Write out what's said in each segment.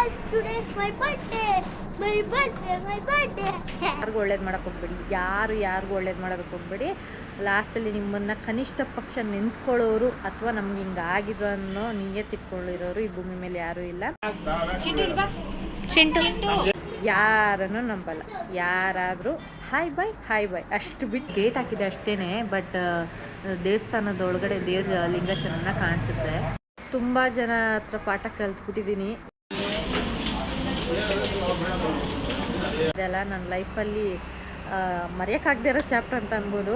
guys, today is my birthday. My birthday. ಯಾರಿಗೂ ಒಳ್ಳೇದು ಮಾಡೋಕೆ ಹೋಗ್ಬೇಡಿ, ಯಾರಿಗೂ ಒಳ್ಳೇದು ಮಾಡೋದಕ್ಕೆ ಹೋಗ್ಬೇಡಿ. ಲಾಸ್ಟಲ್ಲಿ ನಿಮ್ಮನ್ನು ಕನಿಷ್ಠ ಪಕ್ಷ ನೆನೆಸ್ಕೊಳ್ಳೋರು ಅಥವಾ ನಮ್ಗೆ ಹಿಂಗೆ ಆಗಿದ್ರು ಅನ್ನೋ ನಿಯತ್ತಿಟ್ಕೊಳ್ಳಿರೋರು ಈ ಭೂಮಿ ಮೇಲೆ ಯಾರೂ ಇಲ್ಲ. ಯಾರನ್ನು ನಂಬಲ್ಲ. ಯಾರಾದರೂ ಹಾಯ್ ಬಾಯ್ ಅಷ್ಟು ಬಿಟ್ಟು ಗೇಟ್ ಹಾಕಿದೆ ಅಷ್ಟೇ. ಬಟ್ ದೇವಸ್ಥಾನದ ಒಳಗಡೆ ದೇವ್ರ ಲಿಂಗ ಚೆನ್ನಾಗಿ ಕಾಣಿಸುತ್ತೆ. ತುಂಬ ಜನ ಹತ್ರ ಪಾಠ ಕಲ್ತ್ಬಿಟ್ಟಿದ್ದೀನಿ. ಇದೆಲ್ಲ ನನ್ನ ಲೈಫಲ್ಲಿ ಮರೆಯೋಕ್ಕಾಗದೇ ಇರೋ ಚಾಪ್ಟರ್ ಅಂತ ಅನ್ಬೋದು.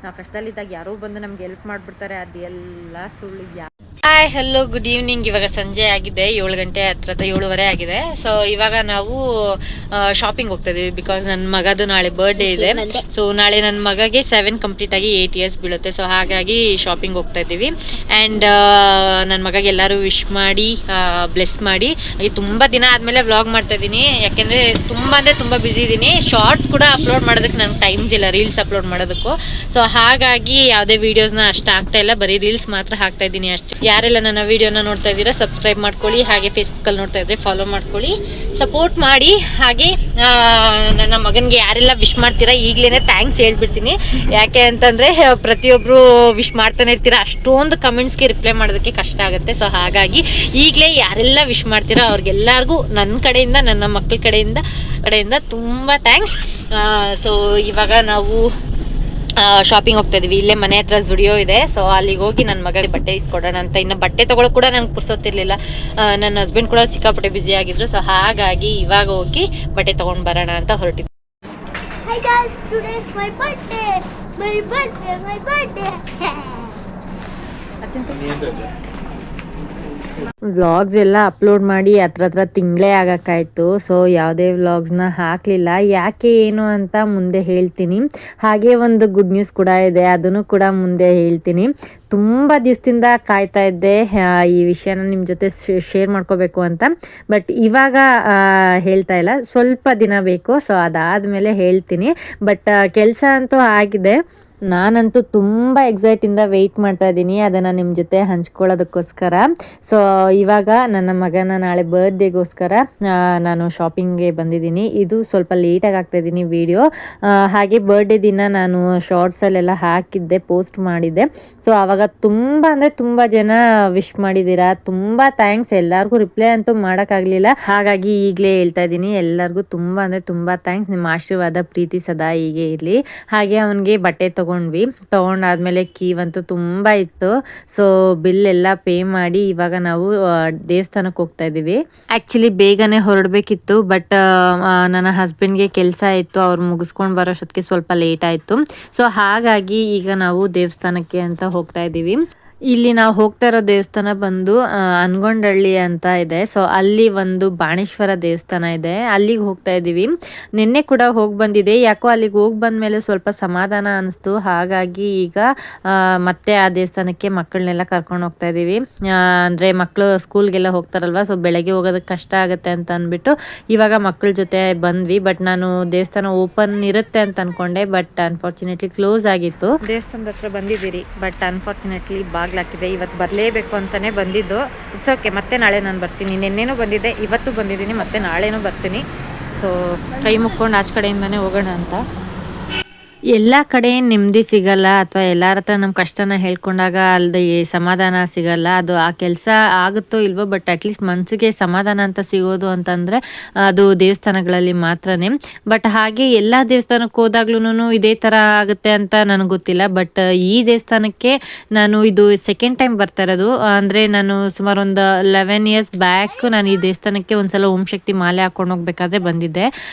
ನಾವು ಕಷ್ಟದಲ್ಲಿದ್ದಾಗ ಯಾರೋ ಬಂದು ನಮ್ಗೆ ಹೆಲ್ಪ್ ಮಾಡಿಬಿಡ್ತಾರೆ, ಅದೆಲ್ಲ ಸುಳ್ಳು. Hi hello good evening. ಇವಾಗ ಸಂಜೆ ಆಗಿದೆ, 7 ಗಂಟೆ ಹತ್ರ 7:15 ಆಗಿದೆ. ಸೊ ಇವಾಗ ನಾವು ಶಾಪಿಂಗ್ ಹೋಗ್ತಾ ಇದೀವಿ. ಬಿಕಾಸ್ ನನ್ನ ಮಗದು ನಾಳೆ ಬರ್ಡೇ ಇದೆ. ಸೊ ನಾಳೆ ನನ್ನ ಮಗಗೆ 7 ಕಂಪ್ಲೀಟ್ ಆಗಿ 8 ಇಯರ್ಸ್ ಬೀಳುತ್ತೆ. ಸೊ ಹಾಗಾಗಿ ಶಾಪಿಂಗ್ ಹೋಗ್ತಾ ಇದ್ದೀವಿ. ಆ್ಯಂಡ್ ನನ್ನ ಮಗಗೆ ಎಲ್ಲರೂ ವಿಶ್ ಮಾಡಿ ಬ್ಲೆಸ್ ಮಾಡಿ. ತುಂಬ ದಿನ ಆದಮೇಲೆ ವ್ಲಾಗ್ ಮಾಡ್ತಾ ಇದ್ದೀನಿ, ಯಾಕೆಂದರೆ ತುಂಬ ಬ್ಯುಸಿ ಇದ್ದೀನಿ. ಶಾರ್ಟ್ಸ್ ಕೂಡ ಅಪ್ಲೋಡ್ ಮಾಡೋದಕ್ಕೆ ನನಗೆ ಟೈಮ್ಸ್ ಇಲ್ಲ, ರೀಲ್ಸ್ ಅಪ್ಲೋಡ್ ಮಾಡೋದಕ್ಕೂ. ಸೊ ಹಾಗಾಗಿ ಯಾವುದೇ ವೀಡಿಯೋಸ್ನ ಅಷ್ಟು ಆಗ್ತಾ ಇಲ್ಲ, ಬರೀ ರೀಲ್ಸ್ ಮಾತ್ರ ಹಾಕ್ತಾ ಇದ್ದೀನಿ ಅಷ್ಟೇ. ಯಾರೆಲ್ಲ ನನ್ನ ವಿಡಿಯೋನ ನೋಡ್ತಾ ಇದ್ದೀರಾ ಸಬ್ಸ್ಕ್ರೈಬ್ ಮಾಡ್ಕೊಳ್ಳಿ, ಹಾಗೆ ಫೇಸ್ಬುಕ್ಕಲ್ಲಿ ನೋಡ್ತಾ ಇದ್ರೆ ಫಾಲೋ ಮಾಡ್ಕೊಳ್ಳಿ, ಸಪೋರ್ಟ್ ಮಾಡಿ. ಹಾಗೆ ನನ್ನ ಮಗನಿಗೆ ಯಾರೆಲ್ಲ ವಿಶ್ ಮಾಡ್ತೀರಾ ಈಗಲೇ ಥ್ಯಾಂಕ್ಸ್ ಹೇಳ್ಬಿಡ್ತೀನಿ. ಯಾಕೆ ಅಂತಂದರೆ ಪ್ರತಿಯೊಬ್ಬರು ವಿಶ್ ಮಾಡ್ತಾನೆ ಇರ್ತೀರಾ, ಅಷ್ಟೊಂದು ಕಮೆಂಟ್ಸ್ಗೆ ರಿಪ್ಲೈ ಮಾಡೋದಕ್ಕೆ ಕಷ್ಟ ಆಗುತ್ತೆ. ಸೊ ಹಾಗಾಗಿ ಈಗಲೇ ಯಾರೆಲ್ಲ ವಿಶ್ ಮಾಡ್ತೀರಾ ಅವ್ರಿಗೆಲ್ಲರಿಗೂ ನನ್ನ ಕಡೆಯಿಂದ, ನನ್ನ ಮಕ್ಕಳ ಕಡೆಯಿಂದ ತುಂಬ ಥ್ಯಾಂಕ್ಸ್. ಸೊ ಇವಾಗ ನಾವು ಶಾಪಿಂಗ್ ಹೋಗ್ತಾ ಇದೀವಿ. ಇಲ್ಲೇ ಮನೆ ಹತ್ರ ಜುಡಿಯೋ ಇದೆ. ಸೊ ಅಲ್ಲಿಗೆ ಹೋಗಿ ನನ್ನ ಮಗಳಿಗೆ ಬಟ್ಟೆ ಇಸ್ಕೊಡೋಣ ಅಂತ. ಇನ್ನು ಬಟ್ಟೆ ತೊಗೊಳಕ್ಕೆ ಕೂಡ ನಂಗೆ ಪುರ್ಸೊತ್ತಿರ್ಲಿಲ್ಲ, ನನ್ನ ಹಸ್ಬೆಂಡ್ ಕೂಡ ಸಿಕ್ಕಾಪಟ್ಟೆ ಬ್ಯುಸಿ ಆಗಿದ್ರು. ಸೊ ಹಾಗಾಗಿ ಇವಾಗ ಹೋಗಿ ಬಟ್ಟೆ ತೊಗೊಂಡು ಬರೋಣ ಅಂತ ಹೊರಟಿದ್ವಿ. Hi guys, today is my birthday. My birthday. Vlogs ಎಲ್ಲ ಅಪ್ಲೋಡ್ ಮಾಡಿ ಹತ್ರ ತಿಂಗಳೇ ಆಗಕ್ಕಾಯ್ತು. ಸೊ ಯಾವುದೇ ವ್ಲಾಗ್ಸ್ನ ಹಾಕಲಿಲ್ಲ. ಯಾಕೆ ಏನು ಅಂತ ಮುಂದೆ ಹೇಳ್ತೀನಿ. ಹಾಗೆ ಒಂದು ಗುಡ್ ನ್ಯೂಸ್ ಕೂಡ ಇದೆ, ಅದನ್ನು ಕೂಡ ಮುಂದೆ ಹೇಳ್ತೀನಿ. ತುಂಬ ದಿವಸದಿಂದ ಕಾಯ್ತಾ ಇದ್ದೆ ಈ ವಿಷಯನ ನಿಮ್ಮ ಜೊತೆ ಶೇರ್ ಮಾಡ್ಕೋಬೇಕು ಅಂತ. ಬಟ್ ಇವಾಗ ಹೇಳ್ತಾ ಇಲ್ಲ, ಸ್ವಲ್ಪ ದಿನ ಬೇಕು. ಸೊ ಅದಾದಮೇಲೆ ಹೇಳ್ತೀನಿ. ಬಟ್ ಕೆಲಸ ಅಂತೂ ಆಗಿದೆ. ನಾನಂತೂ ತುಂಬ ಎಕ್ಸೈಟಿಂದ ವೆಯ್ಟ್ ಮಾಡ್ತಾ ಇದ್ದೀನಿ ಅದನ್ನು ನಿಮ್ಮ ಜೊತೆ ಹಂಚ್ಕೊಳ್ಳೋದಕ್ಕೋಸ್ಕರ. ಸೊ ಇವಾಗ ನನ್ನ ಮಗನ ನಾಳೆ ಬರ್ತ್ಡೇಗೋಸ್ಕರ ನಾನು ಶಾಪಿಂಗ್ಗೆ ಬಂದಿದ್ದೀನಿ. ಇದು ಸ್ವಲ್ಪ ಲೇಟಾಗಿ ಆಗ್ತಾಯಿದ್ದೀನಿ ವಿಡಿಯೋ. ಹಾಗೆ ಬರ್ಡೇ ದಿನ ನಾನು ಶಾರ್ಟ್ಸಲ್ಲೆಲ್ಲ ಹಾಕಿದ್ದೆ, ಪೋಸ್ಟ್ ಮಾಡಿದ್ದೆ. ಸೊ ಆವಾಗ ತುಂಬ ಜನ ವಿಶ್ ಮಾಡಿದ್ದೀರಾ, ತುಂಬ ಥ್ಯಾಂಕ್ಸ್. ಎಲ್ಲರಿಗೂ ರಿಪ್ಲೈ ಅಂತೂ ಮಾಡೋಕ್ಕಾಗಲಿಲ್ಲ, ಹಾಗಾಗಿ ಈಗಲೇ ಹೇಳ್ತಾ ಇದ್ದೀನಿ. ಎಲ್ಲರಿಗೂ ತುಂಬ ಥ್ಯಾಂಕ್ಸ್. ನಿಮ್ಮ ಆಶೀರ್ವಾದ ಪ್ರೀತಿ ಸದಾ ಹೀಗೆ ಇರಲಿ. ಹಾಗೆ ಅವನಿಗೆ ಬಟ್ಟೆ ತೊಗೊಂಡಾದ್ಮೇಲೆ ಕೀವಂತೂ ತುಂಬ ಇತ್ತು. ಸೊ ಬಿಲ್ ಎಲ್ಲ ಪೇ ಮಾಡಿ ಇವಾಗ ನಾವು ದೇವಸ್ಥಾನಕ್ಕೆ ಹೋಗ್ತಾ ಇದ್ದೀವಿ. ಆ್ಯಕ್ಚುಲಿ ಬೇಗನೆ ಹೊರಡಬೇಕಿತ್ತು, ಬಟ್ ನನ್ನ ಹಸ್ಬೆಂಡ್ಗೆ ಕೆಲಸ ಇತ್ತು, ಅವ್ರು ಮುಗಿಸ್ಕೊಂಡು ಬರೋಷ್ಟೊತ್ತಿಗೆ ಸ್ವಲ್ಪ ಲೇಟ್ ಆಯಿತು. ಸೊ ಹಾಗಾಗಿ ಈಗ ನಾವು ದೇವಸ್ಥಾನಕ್ಕೆ ಅಂತ ಹೋಗ್ತಾ ಇದ್ದೀವಿ. ಇಲ್ಲಿ ನಾವು ಹೋಗ್ತಾ ಇರೋ ದೇವಸ್ಥಾನ ಬಂದು ಅನ್ಗೊಂಡಹಳ್ಳಿ ಅಂತ ಇದೆ. ಸೊ ಅಲ್ಲಿ ಒಂದು ಬಾಣೇಶ್ವರ ದೇವಸ್ಥಾನ ಇದೆ, ಅಲ್ಲಿಗೆ ಹೋಗ್ತಾ ಇದ್ದೀವಿ. ನಿನ್ನೆ ಕೂಡ ಹೋಗಿ ಬಂದಿದೆ. ಯಾಕೋ ಅಲ್ಲಿಗೆ ಹೋಗಿ ಬಂದಮೇಲೆ ಸ್ವಲ್ಪ ಸಮಾಧಾನ ಅನಿಸ್ತು. ಹಾಗಾಗಿ ಈಗ ಮತ್ತೆ ಆ ದೇವಸ್ಥಾನಕ್ಕೆ ಮಕ್ಕಳನ್ನೆಲ್ಲ ಕರ್ಕೊಂಡು ಹೋಗ್ತಾ ಇದ್ದೀವಿ. ಅಂದರೆ ಮಕ್ಕಳು ಸ್ಕೂಲ್ಗೆಲ್ಲ ಹೋಗ್ತಾರಲ್ವ, ಸೊ ಬೆಳಗ್ಗೆ ಹೋಗೋದಕ್ಕೆ ಕಷ್ಟ ಆಗುತ್ತೆ ಅಂತ ಅಂದ್ಬಿಟ್ಟು ಇವಾಗ ಮಕ್ಕಳ ಜೊತೆ ಬಂದ್ವಿ. ಬಟ್ ನಾನು ದೇವಸ್ಥಾನ ಓಪನ್ ಇರುತ್ತೆ ಅಂತ ಅಂದ್ಕೊಂಡೆ, ಬಟ್ ಅನ್ಫಾರ್ಚುನೇಟ್ಲಿ ಕ್ಲೋಸ್ ಆಗಿತ್ತು. ದೇವಸ್ಥಾನದ ಹತ್ರ ಬಂದಿದ್ದೀರಿ, ಬಟ್ ಅನ್ಫಾರ್ಚುನೇಟ್ಲಿ ಆಗ್ಲಾಗ್ತಿದೆ. ಇವತ್ತು ಬರಲೇಬೇಕು ಅಂತಲೇ ಬಂದಿದ್ದು. ಇಟ್ಸ್ ಓಕೆ, ಮತ್ತೆ ನಾಳೆ ನಾನು ಬರ್ತೀನಿ. ನಿನ್ನೆನೂ ಬಂದಿದ್ದೆ, ಇವತ್ತು ಬಂದಿದ್ದೀನಿ, ಮತ್ತೆ ನಾಳೆನೂ ಬರ್ತೀನಿ. ಸೊ ಕೈ ಮುಕ್ಕೊಂಡು ಆಚೆ ಕಡೆಯಿಂದನೇ ಹೋಗೋಣ ಅಂತ. ಎಲ್ಲ ಕಡೆ ನೆಮ್ಮದಿ ಸಿಗಲ್ಲ, ಅಥವಾ ಎಲ್ಲರ ಹತ್ರ ನಮ್ಮ ಕಷ್ಟನ ಹೇಳ್ಕೊಂಡಾಗ ಅಲ್ಲದೆ ಸಮಾಧಾನ ಸಿಗಲ್ಲ. ಅದು ಆ ಕೆಲಸ ಆಗುತ್ತೋ ಇಲ್ವೋ, ಬಟ್ ಅಟ್ಲೀಸ್ಟ್ ಮನಸ್ಸಿಗೆ ಸಮಾಧಾನ ಅಂತ ಸಿಗೋದು ಅಂತಂದರೆ ಅದು ದೇವಸ್ಥಾನಗಳಲ್ಲಿ ಮಾತ್ರನೇ. ಬಟ್ ಹಾಗೆ ಎಲ್ಲ ದೇವಸ್ಥಾನಕ್ಕೆ ಹೋದಾಗ್ಲೂ ಇದೇ ಥರ ಆಗುತ್ತೆ ಅಂತ ನನಗೆ ಗೊತ್ತಿಲ್ಲ. ಬಟ್ ಈ ದೇವಸ್ಥಾನಕ್ಕೆ ನಾನು ಇದು ಸೆಕೆಂಡ್ ಟೈಮ್ ಬರ್ತಾ ಇರೋದು. ಅಂದರೆ ನಾನು ಸುಮಾರು ಒಂದು 11 ಇಯರ್ಸ್ ಬ್ಯಾಕ್ ನಾನು ಈ ದೇವಸ್ಥಾನಕ್ಕೆ ಒಂದ್ಸಲ ಓಂ ಶಕ್ತಿ ಮಾಲೆ ಹಾಕೊಂಡು ಹೋಗ್ಬೇಕಾದ್ರೆ ಬಂದಿದ್ದೆ.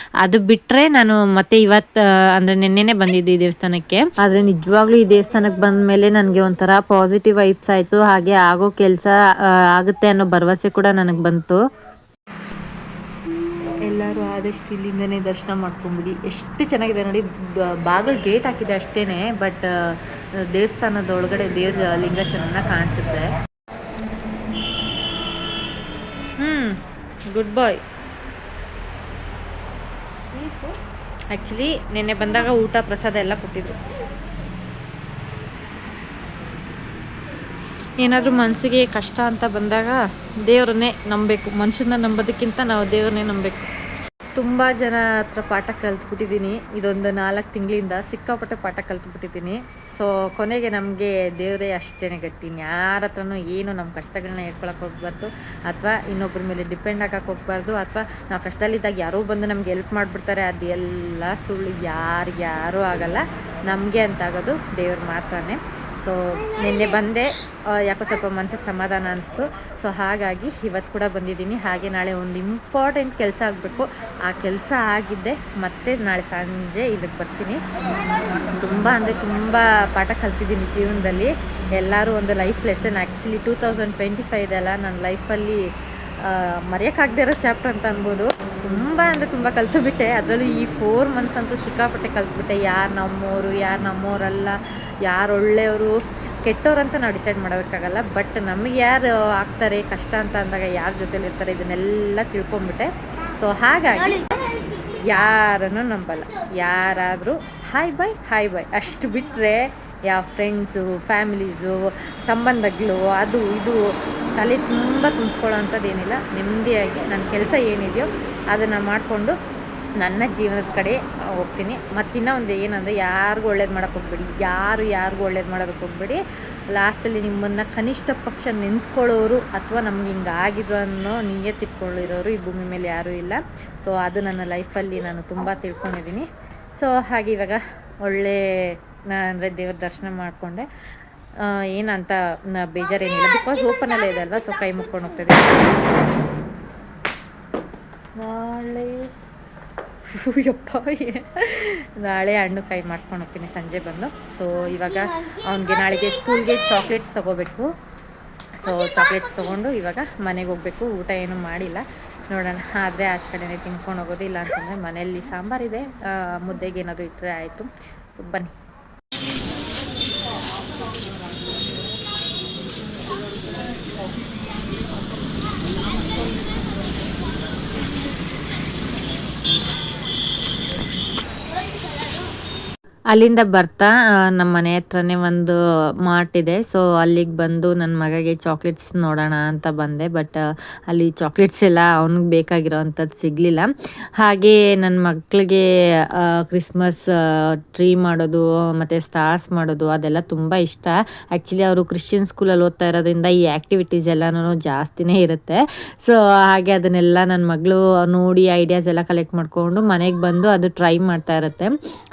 ಅದು ಬಿಟ್ಟರೆ ನಾನು ಮತ್ತೆ ಇವತ್ತು ಅಂದರೆ ನಿನ್ನೆನೆ ಬಂದಿದ್ದೆ ಈ ದೇವಸ್ಥಾನಕ್ಕೆ. ಆದ್ರೆ ನಿಜವಾಗ್ಲೂ ಈ ದೇವಸ್ಥಾನಕ್ಕೆ ಬಂದ ಮೇಲೆ ನನಗೆ ಒಂಥರ ಪಾಸಿಟಿವ್ ವೈಬ್ಸ್ ಆಯ್ತು. ಹಾಗೆ ಆಗೋ ಕೆಲಸ ಆಗುತ್ತೆ ಅನ್ನೋ ಭರವಸೆ ಕೂಡ ನನಗೆ ಬಂತು. ಎಲ್ಲರೂ ಆದಷ್ಟು ಇಲ್ಲಿಂದನೇ ದರ್ಶನ ಮಾಡ್ಕೊಂಬಿಡಿ. ಎಷ್ಟು ಚೆನ್ನಾಗಿದೆ ನೋಡಿ. ಬಾಗಿಲು ಗೇಟ್ ಹಾಕಿದೆ ಅಷ್ಟೇನೆ, ಬಟ್ ದೇವಸ್ಥಾನದ ಒಳಗಡೆ ದೇವ್ರ ಲಿಂಗ ಚೆನ್ನಾಗಿ ಕಾಣಿಸುತ್ತೆ. ಗುಡ್ ಬಾಯ್. ಆ್ಯಕ್ಚುಲಿ ನಿನ್ನೆ ಬಂದಾಗ ಊಟ ಪ್ರಸಾದ ಎಲ್ಲ ಕೊಟ್ಟಿದ್ರು. ಏನಾದರೂ ಮನಸ್ಸಿಗೆ ಕಷ್ಟ ಅಂತ ಬಂದಾಗ ದೇವ್ರನ್ನೇ ನಂಬಬೇಕು. ಮನುಷ್ಯನ ನಂಬೋದಕ್ಕಿಂತ ನಾವು ದೇವ್ರನ್ನೇ ನಂಬಬೇಕು. ತುಂಬ ಜನ ಹತ್ರ ಪಾಠ ಕಲ್ತ್ಬಿಟ್ಟಿದ್ದೀನಿ. ಇದೊಂದು 4 ತಿಂಗಳಿಂದ ಸಿಕ್ಕಾಪಟ್ಟೆ ಪಾಠ ಕಲ್ತ್ಬಿಟ್ಟಿದ್ದೀನಿ. ಸೊ ಕೊನೆಗೆ ನಮಗೆ ದೇವರೇ ಅಷ್ಟೇ ಗಟ್ಟಿ. ಯಾರ ಹತ್ರನೂ ಏನು ನಮ್ಮ ಕಷ್ಟಗಳನ್ನ ಹೇಳ್ಕೊಳಕ್ಕೆ ಹೋಗ್ಬಾರ್ದು, ಅಥವಾ ಇನ್ನೊಬ್ಬರ ಮೇಲೆ ಡಿಪೆಂಡ್ ಆಗಕ್ಕೆ ಹೋಗ್ಬಾರ್ದು, ಅಥವಾ ನಾವು ಕಷ್ಟದಲ್ಲಿದ್ದಾಗ ಯಾರೋ ಬಂದು ನಮ್ಗೆ ಹೆಲ್ಪ್ ಮಾಡಿಬಿಡ್ತಾರೆ, ಅದೆಲ್ಲ ಸುಳ್ಳು. ಯಾರೂ ಆಗಲ್ಲ. ನಮಗೆ ಅಂತಾಗೋದು ದೇವ್ರು ಮಾತ್ರನೇ. ಸೊ ನಿನ್ನೆ ಬಂದೆ, ಯಾಕೋ ಸ್ವಲ್ಪ ಮನಸ್ಸಿಗೆ ಸಮಾಧಾನ ಅನಿಸ್ತು. ಸೊ ಹಾಗಾಗಿ ಇವತ್ತು ಕೂಡ ಬಂದಿದ್ದೀನಿ. ಹಾಗೆ ನಾಳೆ ಒಂದು ಇಂಪಾರ್ಟೆಂಟ್ ಕೆಲಸ ಆಗಬೇಕು. ಆ ಕೆಲಸ ಆಗಿದ್ದೆ ಮತ್ತೆ ನಾಳೆ ಸಂಜೆ ಇದಕ್ಕೆ ಬರ್ತೀನಿ. ತುಂಬ ಅಂದರೆ ತುಂಬ ಪಾಠ ಕಲ್ತಿದ್ದೀನಿ ಜೀವನದಲ್ಲಿ. ಎಲ್ಲರೂ ಒಂದು ಲೈಫ್ ಲೆಸನ್. ಆ್ಯಕ್ಚುಲಿ 2025 ಇದೆಲ್ಲ ನನ್ನ ಲೈಫಲ್ಲಿ ಮರೆಯೋಕ್ಕಾಗದೇ ಇರೋ ಚಾಪ್ಟರ್ ಅಂತ ಅನ್ಬೋದು. ತುಂಬ ಅಂದರೆ ತುಂಬ ಕಲ್ತುಬಿಟ್ಟೆ. ಅದರಲ್ಲೂ ಈ 4 ಮಂತ್ಸ್ ಅಂತೂ ಸಿಕ್ಕಾಪಟ್ಟೆ ಕಲ್ತ್ಬಿಟ್ಟೆ. ಯಾರು ನಮ್ಮೋರು, ಯಾರು ನಮ್ಮೋರಲ್ಲ, ಯಾರು ಒಳ್ಳೆಯವರು ಕೆಟ್ಟವ್ರು ಅಂತ ನಾವು ಡಿಸೈಡ್ ಮಾಡೋಕ್ಕಾಗಲ್ಲ. ಬಟ್ ನಮಗೆ ಯಾರು ಆಗ್ತಾರೆ ಕಷ್ಟ ಅಂತ ಅಂದಾಗ ಯಾರ ಜೊತೆಲಿ ಇರ್ತಾರೆ ಇದನ್ನೆಲ್ಲ ತಿಳ್ಕೊಂಬಿಟ್ಟೆ. ಸೊ ಹಾಗಾಗಿ ಯಾರನ್ನು ನಂಬಲ್ಲ. ಯಾರಾದರೂ ಹಾಯ್ ಬಾಯ್ ಅಷ್ಟು ಬಿಟ್ಟರೆ ಯಾವ ಫ್ರೆಂಡ್ಸು, ಫ್ಯಾಮಿಲೀಸು, ಸಂಬಂಧಗಳು, ಅದು ಇದು ತಲೆ ತುಂಬ ತುಂಬಿಸ್ಕೊಳ್ಳೋ ಅಂಥದ್ದೇನಿಲ್ಲ. ನೆಮ್ಮದಿಯಾಗಿ ನನ್ನ ಕೆಲಸ ಏನಿದೆಯೋ ಅದನ್ನು ಮಾಡಿಕೊಂಡು ನನ್ನ ಜೀವನದ ಕಡೆ ಹೋಗ್ತೀನಿ. ಮತ್ತಿನ್ನೂ ಒಂದು ಏನಂದರೆ, ಯಾರಿಗೂ ಒಳ್ಳೇದು ಮಾಡೋಕ್ಕೆ ಹೋಗ್ಬೇಡಿ. ಯಾರಿಗೂ ಒಳ್ಳೇದು ಮಾಡೋದಕ್ಕೆ ಹೋಗ್ಬೇಡಿ. ಲಾಸ್ಟಲ್ಲಿ ನಿಮ್ಮನ್ನು ಕನಿಷ್ಠ ಪಕ್ಷ ನೆನೆಸ್ಕೊಳ್ಳೋರು ಅಥವಾ ನಮ್ಗೆ ಹಿಂಗೆ ಆಗಿದ್ರು ಅನ್ನೋ ನಿಯತ್ತಿಟ್ಕೊಂಡಿರೋರು ಈ ಭೂಮಿ ಮೇಲೆ ಯಾರೂ ಇಲ್ಲ. ಸೊ ಅದು ನನ್ನ ಲೈಫಲ್ಲಿ ನಾನು ತುಂಬ ತಿಳ್ಕೊಂಡಿದ್ದೀನಿ. ಸೊ ಹಾಗೆ ಇವಾಗ ಒಳ್ಳೆ ಅಂದರೆ ದೇವ್ರ ದರ್ಶನ ಮಾಡಿಕೊಂಡೆ. ಏನಂತ ಬೇಜಾರೇನಿಲ್ಲ, ಬಿಕಾಸ್ ಓಪನಲ್ಲೇ ಇದೆ ಅಲ್ವಾ. ಸೊ ಕೈ ಮುಕ್ಕೊಂಡು ಹೋಗ್ತದೆ. ನಾಳೆ ಹಣ್ಣು ಕೈ ಮಾಡಿಸ್ಕೊಂಡು ಹೋಗ್ತೀನಿ ಸಂಜೆ ಬಂದು. ಸೊ ಇವಾಗ ಅವನಿಗೆ ನಾಳೆಗೆ ಸ್ಕೂಲ್ಗೆ ಚಾಕ್ಲೇಟ್ಸ್ ತೊಗೋಬೇಕು. ಸೊ ಚಾಕ್ಲೇಟ್ಸ್ ತೊಗೊಂಡು ಇವಾಗ ಮನೆಗೆ ಹೋಗಬೇಕು. ಊಟ ಏನೂ ಮಾಡಿಲ್ಲ, ನೋಡೋಣ. ಆದರೆ ಆಚೆ ಕಡೆನೇ ತಿನ್ಕೊಂಡು ಹೋಗೋದು. ಇಲ್ಲ ಅಂತಂದರೆ ಮನೆಯಲ್ಲಿ ಸಾಂಬಾರಿದೆ, ಮುದ್ದೆಗೆ ಏನಾದರೂ ಇಟ್ಟರೆ ಆಯಿತು. ಸೊ ಬನ್ನಿ. ಅಲ್ಲಿಂದ ಬರ್ತಾ ನಮ್ಮ ಮನೆ ಹತ್ರನೇ ಒಂದು ಮಾರ್ಟ್ ಇದೆ. ಸೊ ಅಲ್ಲಿಗೆ ಬಂದು ನನ್ನ ಮಗಗೆ ಚಾಕ್ಲೇಟ್ಸ್ ನೋಡೋಣ ಅಂತ ಬಂದೆ. ಬಟ್ ಅಲ್ಲಿ ಚಾಕ್ಲೇಟ್ಸ್ ಎಲ್ಲ ಅವ್ನಿಗೆ ಬೇಕಾಗಿರೋ ಅಂಥದ್ದು ಸಿಗಲಿಲ್ಲ. ಹಾಗೆ ನನ್ನ ಮಕ್ಕಳಿಗೆ ಕ್ರಿಸ್ಮಸ್ ಟ್ರೀ ಮಾಡೋದು ಮತ್ತು ಸ್ಟಾರ್ಸ್ ಮಾಡೋದು ಅದೆಲ್ಲ ತುಂಬ ಇಷ್ಟ. ಆ್ಯಕ್ಚುಲಿ ಅವರು ಕ್ರಿಶ್ಚಿಯನ್ ಸ್ಕೂಲಲ್ಲಿ ಓದ್ತಾ ಇರೋದ್ರಿಂದ ಈ ಆ್ಯಕ್ಟಿವಿಟೀಸ್ ಎಲ್ಲನೂ ಜಾಸ್ತಿನೇ ಇರುತ್ತೆ. ಸೊ ಹಾಗೆ ಅದನ್ನೆಲ್ಲ ನನ್ನ ಮಗಳು ನೋಡಿ ಐಡಿಯಾಸ್ ಎಲ್ಲ ಕಲೆಕ್ಟ್ ಮಾಡಿಕೊಂಡು ಮನೆಗೆ ಬಂದು ಅದು ಟ್ರೈ ಮಾಡ್ತಾ ಇರುತ್ತೆ.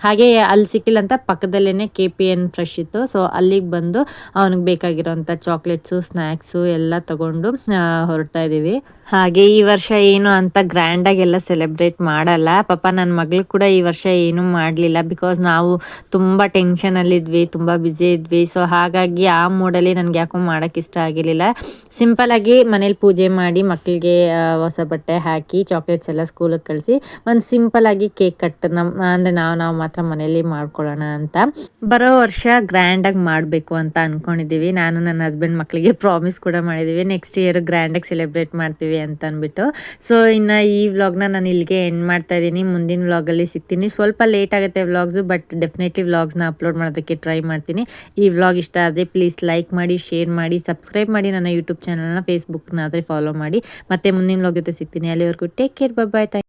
ಹಾಗೆ ಅಲ್ಲಿ ಸಿಕ್ಕಿಲ್ಲ ಅಂತ ಪಕ್ಕದಲ್ಲೇ KPN ಫ್ರೆಶ್ ಇತ್ತು. ಸೊ ಅಲ್ಲಿಗೆ ಬಂದು ಅವನಿಗೆ ಬೇಕಾಗಿರೋಂಥ ಚಾಕ್ಲೇಟ್ಸು, ಸ್ನ್ಯಾಕ್ಸು ಎಲ್ಲ ತಗೊಂಡು ಹೊರಡ್ತಾ ಇದ್ದೀವಿ. ಹಾಗೆ ಈ ವರ್ಷ ಏನು ಅಂತ ಗ್ರ್ಯಾಂಡಾಗೆಲ್ಲ ಸೆಲೆಬ್ರೇಟ್ ಮಾಡಲ್ಲ. ಪಾಪ ನನ್ನ ಮಗಳು ಕೂಡ ಈ ವರ್ಷ ಏನೂ ಮಾಡಲಿಲ್ಲ. ಬಿಕಾಸ್ ನಾವು ತುಂಬ ಟೆನ್ಷನಲ್ಲಿದ್ವಿ, ತುಂಬ ಬ್ಯುಸಿ ಇದ್ವಿ. ಸೊ ಹಾಗಾಗಿ ಆ ಮೂಡಲ್ಲಿ ನನಗೆ ಯಾಕೋ ಮಾಡೋಕ್ಕೆ ಇಷ್ಟ ಆಗಿರಲಿಲ್ಲ. ಸಿಂಪಲಾಗಿ ಮನೇಲಿ ಪೂಜೆ ಮಾಡಿ ಮಕ್ಕಳಿಗೆ ಹೊಸ ಬಟ್ಟೆ ಹಾಕಿ ಚಾಕ್ಲೇಟ್ಸ್ ಎಲ್ಲ ಸ್ಕೂಲಿಗೆ ಕಳಿಸಿ ಒಂದು ಸಿಂಪಲಾಗಿ ಕೇಕ್ ಕಟ್ ಅಂದರೆ ನಾವು ಮಾತ್ರ ಮನೇಲಿ ಮಾಡ್ಕೊಳ್ಳೋಣ ಅಂತ. ಬರೋ ವರ್ಷ ಗ್ರ್ಯಾಂಡಾಗಿ ಮಾಡಬೇಕು ಅಂತ ಅಂದ್ಕೊಂಡಿದ್ದೀವಿ. ನಾನು ನನ್ನ ಹಸ್ಬೆಂಡ್ ಮಕ್ಕಳಿಗೆ ಪ್ರಾಮಿಸ್ ಕೂಡ ಮಾಡಿದ್ದೀವಿ, ನೆಕ್ಸ್ಟ್ ಇಯರ್ ಗ್ರ್ಯಾಂಡಾಗಿ ಸೆಲೆಬ್ರೇಟ್ ಮಾಡ್ತೀವಿ ಅಂತ ಅಂದ್ಬಿಟ್ಟು. ಸೊ ಇನ್ನು ಈ ವ್ಲಾಗ್ನ ನಾನು ಇಲ್ಲಿಗೆ ಎಂಡ್ ಮಾಡ್ತಾ ಇದ್ದೀನಿ. ಮುಂದಿನ ವ್ಲಾಗಲ್ಲಿ ಸಿಗ್ತೀನಿ. ಸ್ವಲ್ಪ ಲೇಟ್ ಆಗುತ್ತೆ ವ್ಲಾಗ್ಸು, ಬಟ್ ಡೆಫಿನೆಟ್ಲಿ ವ್ಲಾಗ್ಸ್ನ ಅಪ್ಲೋಡ್ ಮಾಡೋದಕ್ಕೆ ಟ್ರೈ ಮಾಡ್ತೀನಿ. ಈ ವ್ಲಾಗ್ ಇಷ್ಟ ಆದರೆ ಪ್ಲೀಸ್ ಲೈಕ್ ಮಾಡಿ, ಶೇರ್ ಮಾಡಿ, ಸಬ್ಸ್ಕ್ರೈಬ್ ಮಾಡಿ. ನನ್ನ ಯೂಟ್ಯೂಬ್ ಚಾನಲ್ನ, ಫೇಸ್ಬುಕ್ನ ಆದರೆ ಫಾಲೋ ಮಾಡಿ. ಮತ್ತೆ ಮುಂದಿನ ವ್ಲಾಗ್ ಜೊತೆ ಸಿಗ್ತೀನಿ. ಅಲ್ಲಿವರೆಗೂ ಟೇಕ್ ಕೇರ್, ಬಾಯ್.